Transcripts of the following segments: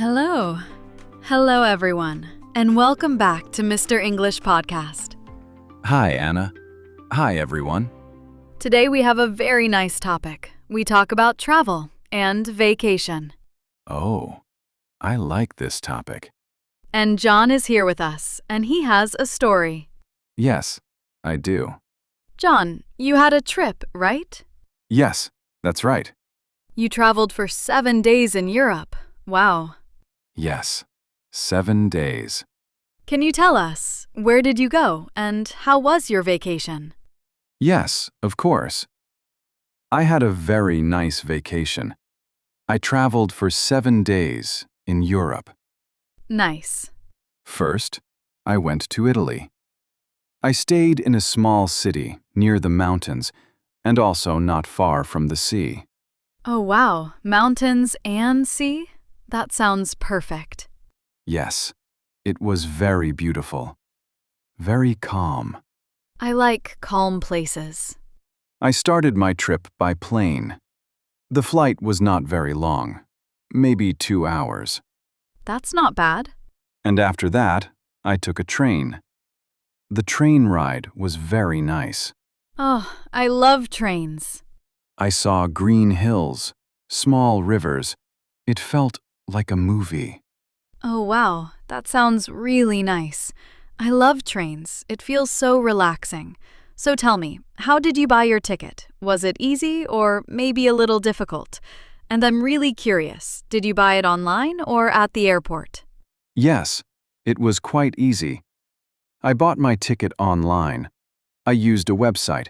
Hello. Hello, everyone, and welcome back to Mr. English Podcast. Hi, Anna. Hi, everyone. Today we have a very nice topic. We talk about travel and vacation. Oh, I like this topic. And John is here with us, and he has a story. Yes, I do. John, you had a trip, right? Yes, that's right. You traveled for 7 days in Europe. Wow. Yes, 7 days. Can you tell us, where did you go, and how was your vacation? Yes, of course. I had a very nice vacation. I traveled for 7 days in Europe. Nice. First, I went to Italy. I stayed in a small city near the mountains and also not far from the sea. Oh, wow. Mountains and sea? That sounds perfect. Yes, it was very beautiful. Very calm. I like calm places. I started my trip by plane. The flight was not very long, maybe 2 hours. That's not bad. And after that, I took a train. The train ride was very nice. Oh, I love trains. I saw green hills, small rivers. It felt like a movie. Oh, wow. That sounds really nice. I love trains. It feels so relaxing. So tell me, how did you buy your ticket? Was it easy or maybe a little difficult? And I'm really curious, did you buy it online or at the airport? Yes, it was quite easy. I bought my ticket online. I used a website.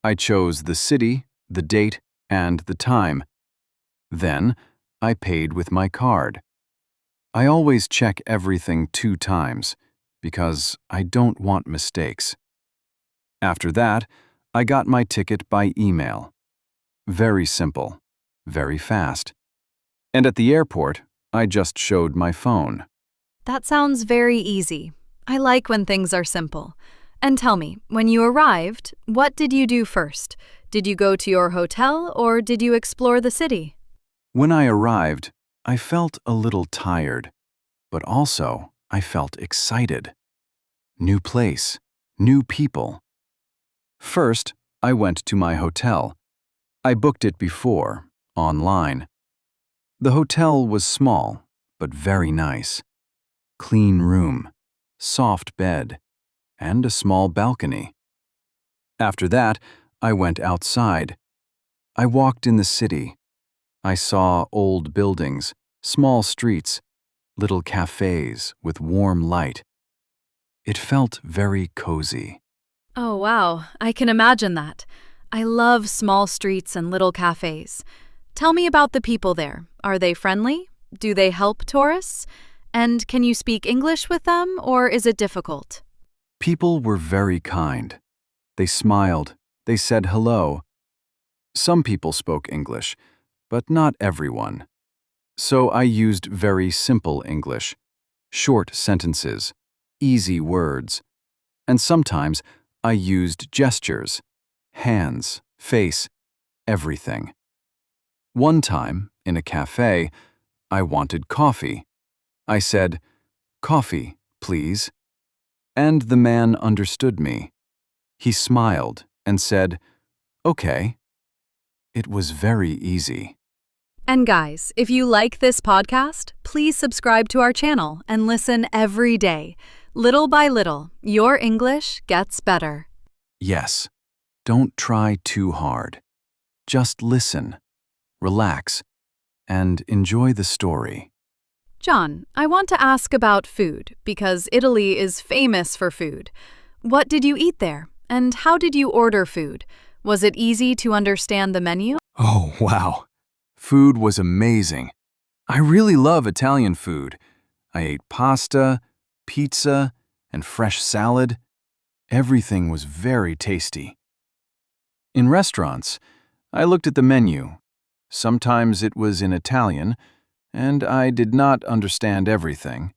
I chose the city, the date, and the time. Then, I paid with my card. I always check everything 2 times because I don't want mistakes. After that, I got my ticket by email. Very simple, very fast. And at the airport, I just showed my phone. That sounds very easy. I like when things are simple. And tell me, when you arrived, what did you do first? Did you go to your hotel or did you explore the city? When I arrived, I felt a little tired, but also I felt excited. New place, new people. First, I went to my hotel. I booked it before, online. The hotel was small, but very nice. Clean room, soft bed, and a small balcony. After that, I went outside. I walked in the city. I saw old buildings, small streets, little cafes with warm light. It felt very cozy. Oh, wow. I can imagine that. I love small streets and little cafes. Tell me about the people there. Are they friendly? Do they help tourists? And can you speak English with them, or is it difficult? People were very kind. They smiled. They said hello. Some people spoke English, but not everyone. So I used very simple English, short sentences, easy words, and sometimes I used gestures, hands, face, everything. One time, in a cafe, I wanted coffee. I said, "Coffee, please." And the man understood me. He smiled and said, "Okay." It was very easy. And guys, if you like this podcast, please subscribe to our channel and listen every day. Little by little, your English gets better. Yes, don't try too hard. Just listen, relax, and enjoy the story. John, I want to ask about food because Italy is famous for food. What did you eat there? And how did you order food? Was it easy to understand the menu? Oh, wow. Food was amazing. I really love Italian food. I ate pasta, pizza, and fresh salad. Everything was very tasty. In restaurants, I looked at the menu. Sometimes it was in Italian, and I did not understand everything.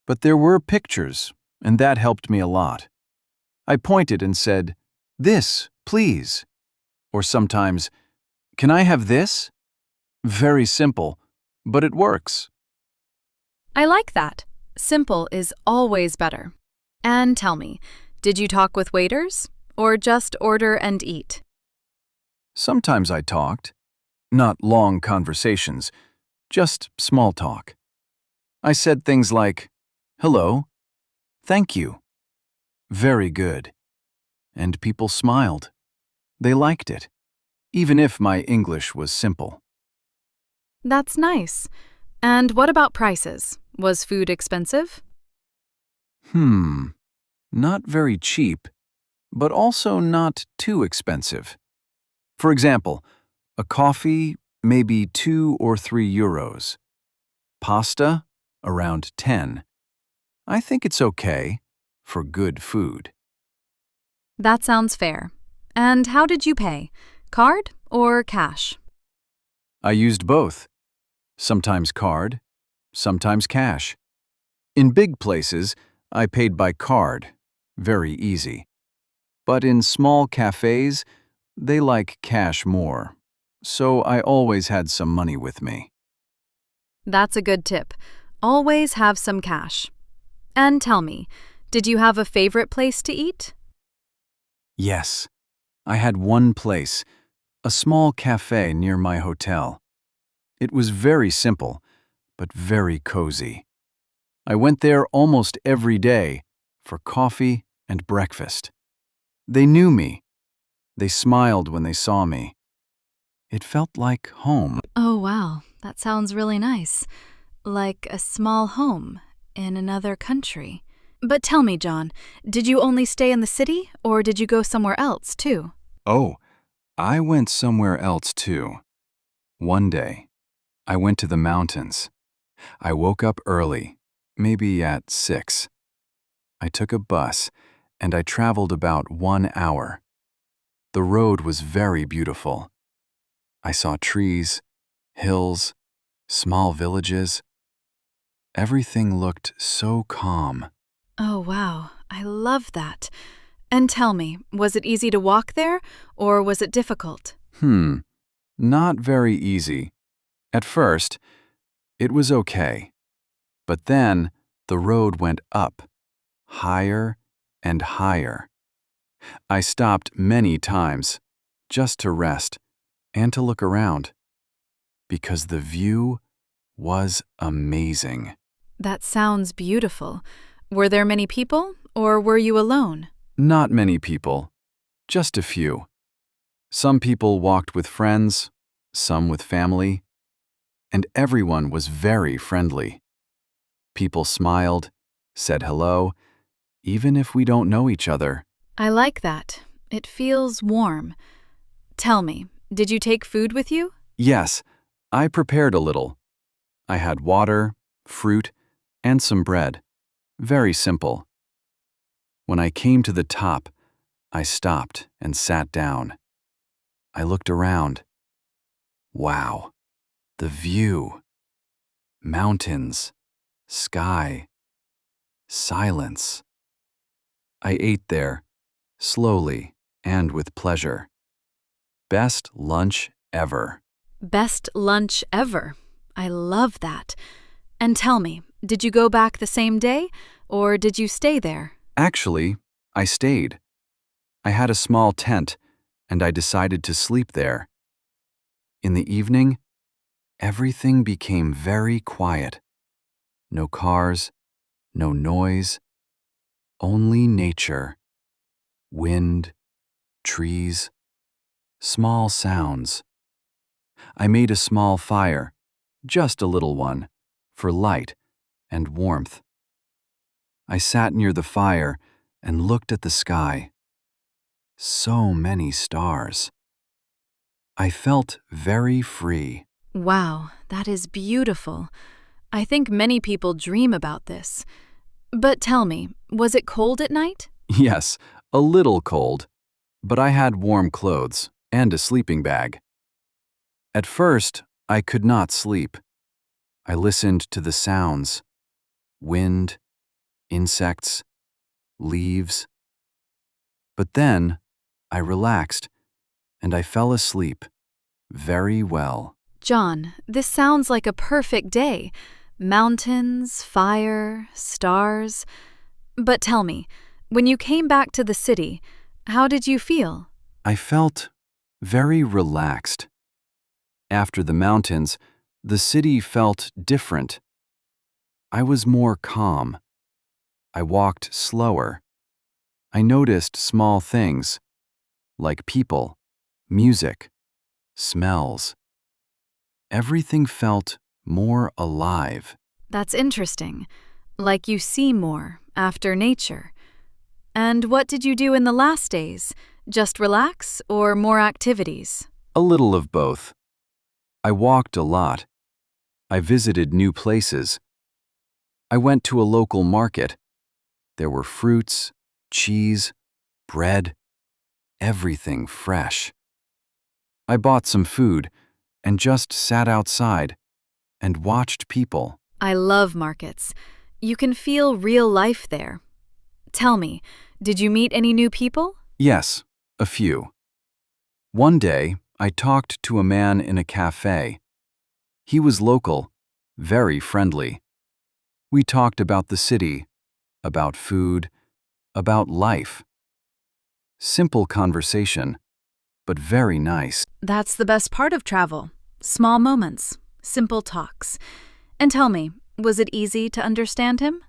But there were pictures, and that helped me a lot. I pointed and said, "This, please." Or sometimes, "Can I have this?" Very simple, but it works. I like that. Simple is always better. And tell me, did you talk with waiters or just order and eat? Sometimes I talked. Not long conversations, just small talk. I said things like, "Hello, thank you, very good." And people smiled. They liked it, even if my English was simple. That's nice. And what about prices? Was food expensive? Not very cheap, but also not too expensive. For example, a coffee, maybe 2 or 3 euros. Pasta, around 10. I think it's okay for good food. That sounds fair. And how did you pay? Card or cash? I used both. Sometimes card, sometimes cash. In big places, I paid by card. Very easy. But in small cafes, they like cash more. So I always had some money with me. That's a good tip. Always have some cash. And tell me, did you have a favorite place to eat? Yes, I had one place, a small cafe near my hotel. It was very simple, but very cozy. I went there almost every day for coffee and breakfast. They knew me. They smiled when they saw me. It felt like home. Oh, wow. That sounds really nice. Like a small home in another country. But tell me, John, did you only stay in the city or did you go somewhere else too? Oh, I went somewhere else too. One day, I went to the mountains. I woke up early, maybe at 6. I took a bus and I traveled about 1 hour. The road was very beautiful. I saw trees, hills, small villages. Everything looked so calm. Oh, wow. I love that. And tell me, was it easy to walk there or was it difficult? Not very easy. At first, it was okay. But then the road went up, higher and higher. I stopped many times just to rest and to look around because the view was amazing. That sounds beautiful. Were there many people or were you alone? Not many people, just a few. Some people walked with friends, some with family, and everyone was very friendly. People smiled, said hello, even if we don't know each other. I like that. It feels warm. Tell me, did you take food with you? Yes, I prepared a little. I had water, fruit, and some bread. Very simple. When I came to the top, I stopped and sat down. I looked around. Wow, the view. Mountains, sky, silence. I ate there, slowly and with pleasure. Best lunch ever. Best lunch ever. I love that. And tell me, did you go back the same day or did you stay there? Actually, I stayed. I had a small tent, and I decided to sleep there. In the evening, everything became very quiet. No cars, no noise, only nature. Wind, trees, small sounds. I made a small fire, just a little one, for light and warmth. I sat near the fire and looked at the sky. So many stars. I felt very free. Wow, that is beautiful. I think many people dream about this. But tell me, was it cold at night? Yes, a little cold, but I had warm clothes and a sleeping bag. At first, I could not sleep. I listened to the sounds: wind, insects, leaves. But then, I relaxed, and I fell asleep very well. John, this sounds like a perfect day. Mountains, fire, stars. But tell me, when you came back to the city, how did you feel? I felt very relaxed. After the mountains, the city felt different. I was more calm. I walked slower. I noticed small things, like people, music, smells. Everything felt more alive. That's interesting. Like you see more after nature. And what did you do in the last days? Just relax or more activities? A little of both. I walked a lot. I visited new places. I went to a local market. There were fruits, cheese, bread, everything fresh. I bought some food and just sat outside and watched people. I love markets. You can feel real life there. Tell me, did you meet any new people? Yes, a few. One day, I talked to a man in a cafe. He was local, very friendly. We talked about the city, about food, about life. Simple conversation, but very nice. That's the best part of travel. Small moments, simple talks. And tell me, was it easy to understand him?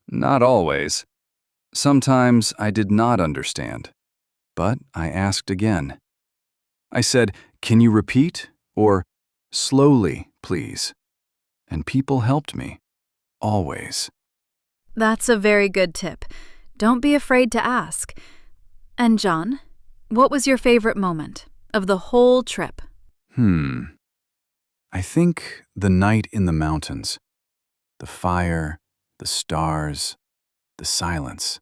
Not always. Sometimes I did not understand, but I asked again. I said, "Can you repeat?" or "Slowly, please." And people helped me, always. That's a very good tip. Don't be afraid to ask. And John, what was your favorite moment of the whole trip? I think the night in the mountains, the fire, the stars, the silence.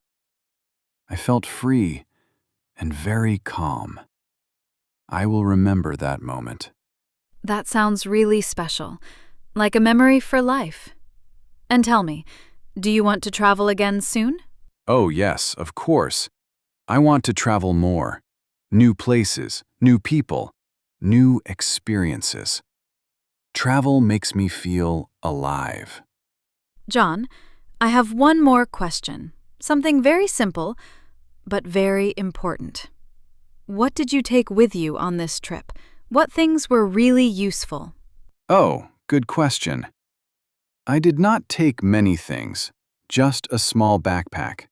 I felt free and very calm. I will remember that moment. That sounds really special, like a memory for life. And tell me, do you want to travel again soon? Oh, yes, of course. I want to travel more. New places, new people, new experiences. Travel makes me feel alive. John, I have one more question. Something very simple, but very important. What did you take with you on this trip? What things were really useful? Oh, good question. I did not take many things, just a small backpack.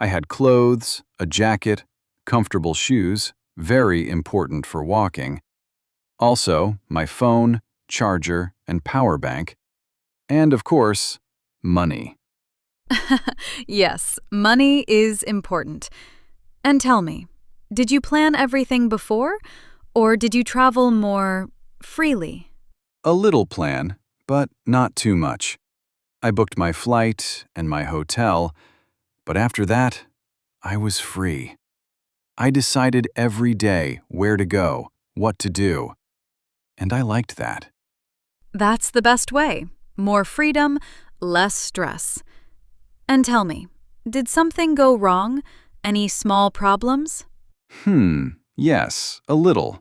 I had clothes, a jacket, comfortable shoes, very important for walking. Also, my phone, charger, and power bank. And of course, money. Yes, money is important. And tell me, did you plan everything before, or did you travel more freely? A little plan, but not too much. I booked my flight and my hotel, but after that, I was free. I decided every day where to go, what to do, and I liked that. That's the best way. More freedom, less stress. And tell me, did something go wrong? Any small problems? Yes, a little.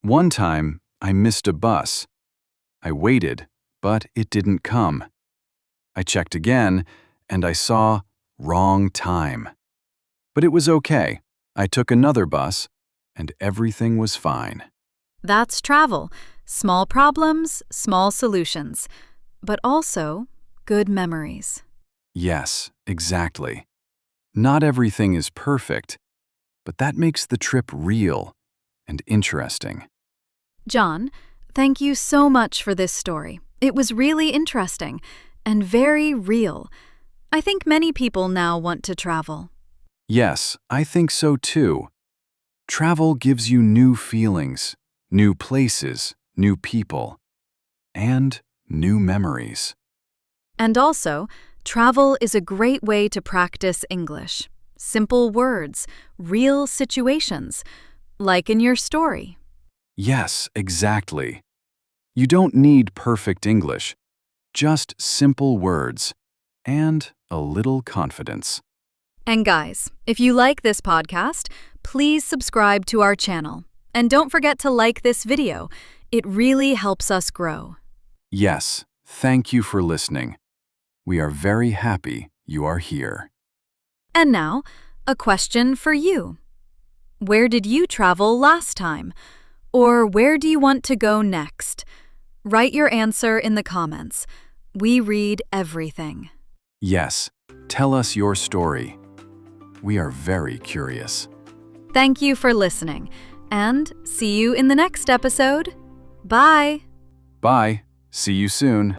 One time, I missed a bus. I waited, but it didn't come. I checked again, and I saw wrong time. But it was okay. I took another bus, and everything was fine. That's travel. Small problems, small solutions. But also, good memories. Yes, exactly. Not everything is perfect, but that makes the trip real and interesting. John, thank you so much for this story. It was really interesting and very real. I think many people now want to travel. Yes, I think so too. Travel gives you new feelings, new places, new people, and new memories. And also, travel is a great way to practice English. Simple words, real situations, like in your story. Yes, exactly. You don't need perfect English, just simple words and a little confidence. And guys, if you like this podcast, please subscribe to our channel. And don't forget to like this video. It really helps us grow. Yes, thank you for listening. We are very happy you are here. And now, a question for you. Where did you travel last time? Or where do you want to go next? Write your answer in the comments. We read everything. Yes, tell us your story. We are very curious. Thank you for listening, and see you in the next episode. Bye! Bye. See you soon.